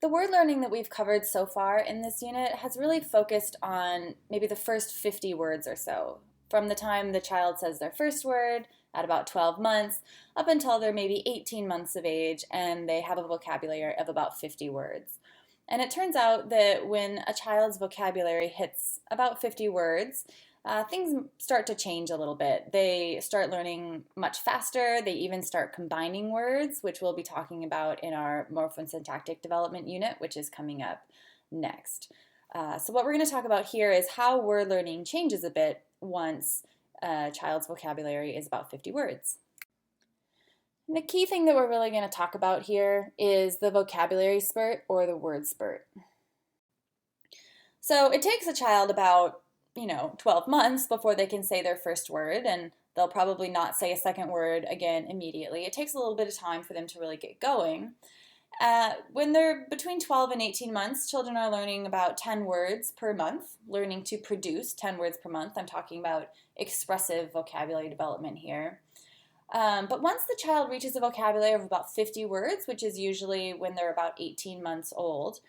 The word learning that we've covered so far in this unit has really focused on maybe the first 50 words or so, from the time the child says their first word at about 12 months up until they're maybe 18 months of age and they have a vocabulary of about 50 words. And it turns out that when a child's vocabulary hits about 50 words, things start to change a little bit. They start learning much faster. They even start combining words, which we'll be talking about in our morphosyntactic development unit, which is coming up next. So what we're going to talk about here is how word learning changes a bit once a child's vocabulary is about 50 words. And the key thing that we're really going to talk about here is the vocabulary spurt or the word spurt. So it takes a child about 12 months before they can say their first word, and they'll probably not say a second word again immediately. It takes a little bit of time for them to really get going. When they're between 12 and 18 months, children are learning about 10 words per month, learning to produce 10 words per month. I'm talking about expressive vocabulary development here. But once the child reaches a vocabulary of about 50 words, which is usually when they're about 18 months old,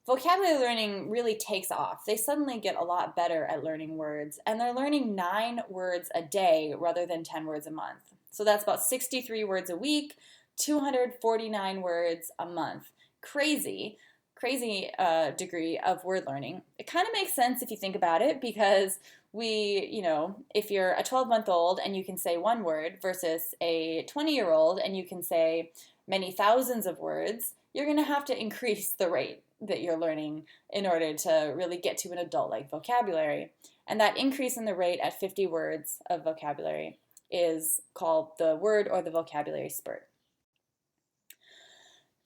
vocabulary learning really takes off. They suddenly get a lot better at learning words, and they're learning 9 words a day rather than 10 words a month. So that's about 63 words a week, 249 words a month. Crazy degree of word learning. It kind of makes sense if you think about it, because if you're a 12-month-old and you can say one word versus a 20-year-old and you can say many thousands of words, you're going to have to increase the rate that you're learning in order to really get to an adult-like vocabulary. And that increase in the rate at 50 words of vocabulary is called the word or the vocabulary spurt.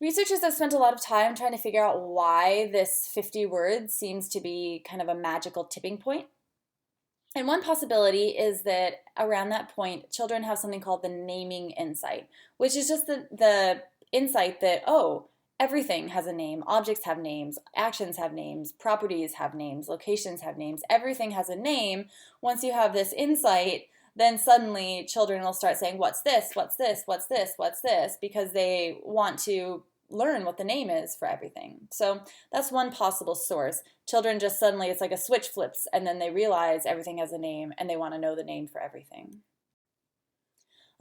Researchers have spent a lot of time trying to figure out why this 50 words seems to be kind of a magical tipping point. And one possibility is that around that point, children have something called the naming insight, which is just the insight that, everything has a name. Objects have names, actions have names, properties have names, locations have names. Everything has a name. Once you have this insight, then suddenly children will start saying, what's this, what's this, what's this, what's this, because they want to learn what the name is for everything. So that's one possible source. Children just suddenly, it's like a switch flips, and then they realize everything has a name and they want to know the name for everything.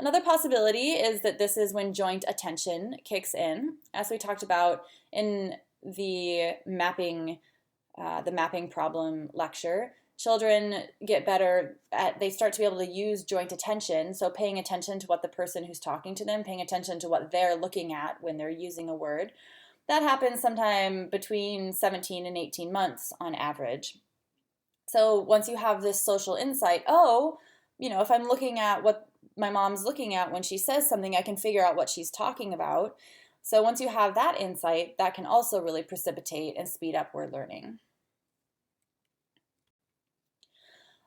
Another possibility is that this is when joint attention kicks in. As we talked about in the mapping problem lecture, children get better they start to be able to use joint attention, so paying attention to what the person who's talking to them, paying attention to what they're looking at when they're using a word. That happens sometime between 17 and 18 months on average. So once you have this social insight, if I'm looking at what my mom's looking at when she says something, I can figure out what she's talking about. So once you have that insight, that can also really precipitate and speed up word learning.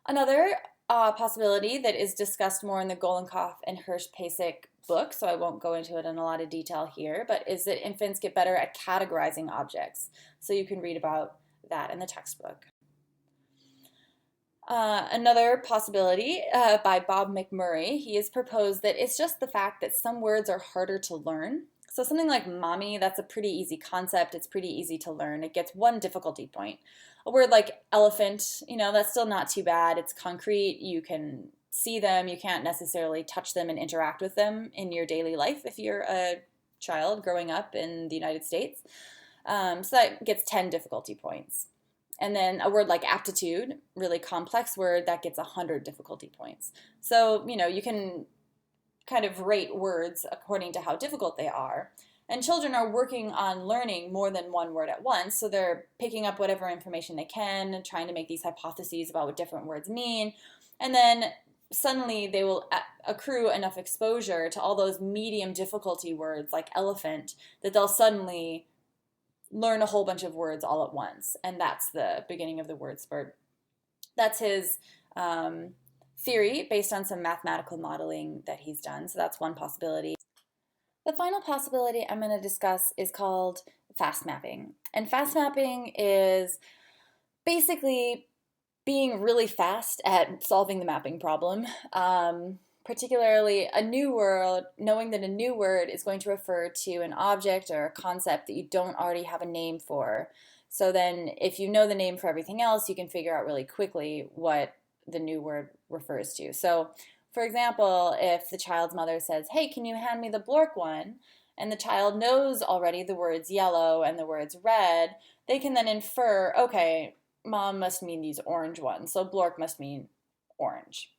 Another possibility that is discussed more in the Golenkopf and Hirsch-Pasek book, so I won't go into it in a lot of detail here, but is that infants get better at categorizing objects. So you can read about that in the textbook. Another possibility by Bob McMurray, he has proposed that it's just the fact that some words are harder to learn. So something like mommy, that's a pretty easy concept. It's pretty easy to learn. It gets 1 difficulty point. A word like elephant, that's still not too bad. It's concrete. You can see them. You can't necessarily touch them and interact with them in your daily life if you're a child growing up in the United States. So that gets 10 difficulty points. And then a word like aptitude, really complex word, that gets 100 difficulty points. So, you can kind of rate words according to how difficult they are. And children are working on learning more than one word at once, so they're picking up whatever information they can and trying to make these hypotheses about what different words mean. And then suddenly they will accrue enough exposure to all those medium difficulty words like elephant that they'll suddenly learn a whole bunch of words all at once. And that's the beginning of the word spurt. That's his theory based on some mathematical modeling that he's done. So that's one possibility. The final possibility I'm going to discuss is called fast mapping. And fast mapping is basically being really fast at solving the mapping problem. particularly a new word, knowing that a new word is going to refer to an object or a concept that you don't already have a name for. So then if you know the name for everything else, you can figure out really quickly what the new word refers to. So for example, if the child's mother says, "Hey, can you hand me the Blork one?" and the child knows already the words yellow and the words red, they can then infer, okay, mom must mean these orange ones, so Blork must mean orange.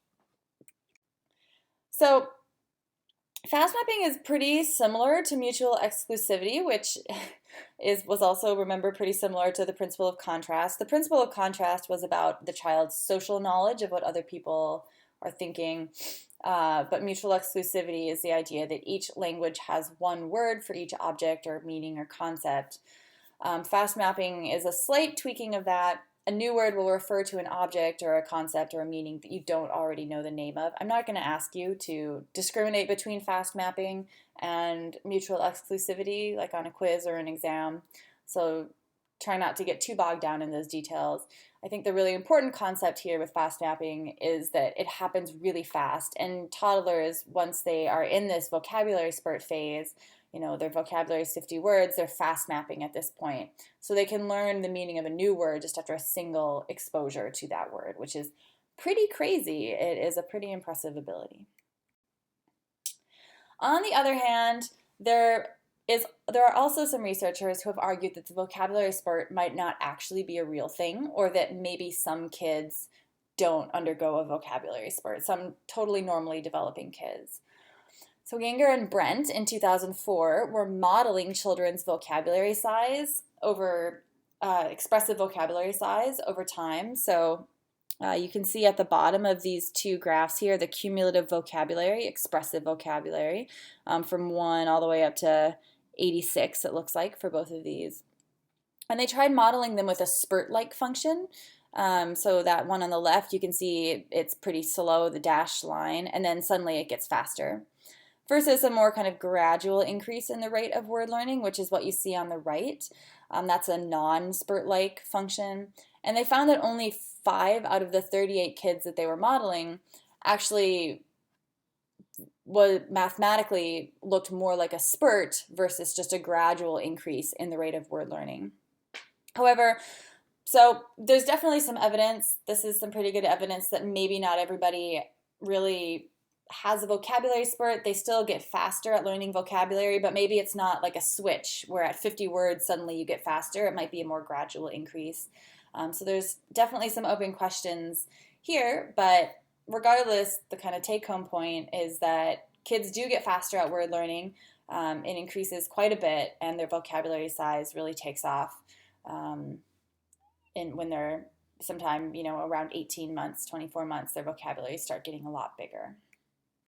So fast mapping is pretty similar to mutual exclusivity, which was also, remember, pretty similar to the principle of contrast. The principle of contrast was about the child's social knowledge of what other people are thinking, but mutual exclusivity is the idea that each language has one word for each object or meaning or concept. Fast mapping is a slight tweaking of that. A new word will refer to an object or a concept or a meaning that you don't already know the name of. I'm not going to ask you to discriminate between fast mapping and mutual exclusivity like on a quiz or an exam, so try not to get too bogged down in those details. I think the really important concept here with fast mapping is that it happens really fast, and toddlers, once they are in this vocabulary spurt phase, their vocabulary is 50 words, they're fast mapping at this point. So they can learn the meaning of a new word just after a single exposure to that word, which is pretty crazy. It is a pretty impressive ability. On the other hand, there are also some researchers who have argued that the vocabulary spurt might not actually be a real thing, or that maybe some kids don't undergo a vocabulary spurt, some totally normally developing kids. So Ganger and Brent in 2004 were modeling children's vocabulary size over expressive vocabulary size over time. So you can see at the bottom of these two graphs here the cumulative vocabulary, expressive vocabulary, from 1 all the way up to 86, it looks like, for both of these. And they tried modeling them with a spurt-like function. So that one on the left, you can see it's pretty slow, the dashed line, and then suddenly it gets faster. Versus a more kind of gradual increase in the rate of word learning, which is what you see on the right. That's a non-spurt-like function. And they found that only 5 out of the 38 kids that they were modeling actually mathematically looked more like a spurt versus just a gradual increase in the rate of word learning. However, so there's definitely some evidence, this is some pretty good evidence, that maybe not everybody really has a vocabulary spurt. They still get faster at learning vocabulary, but maybe it's not like a switch where at 50 words suddenly you get faster. It might be a more gradual increase. So there's definitely some open questions here, but regardless, the kind of take-home point is that kids do get faster at word learning. It increases quite a bit, and their vocabulary size really takes off when they're sometime, around 18 months, 24 months, their vocabulary start getting a lot bigger.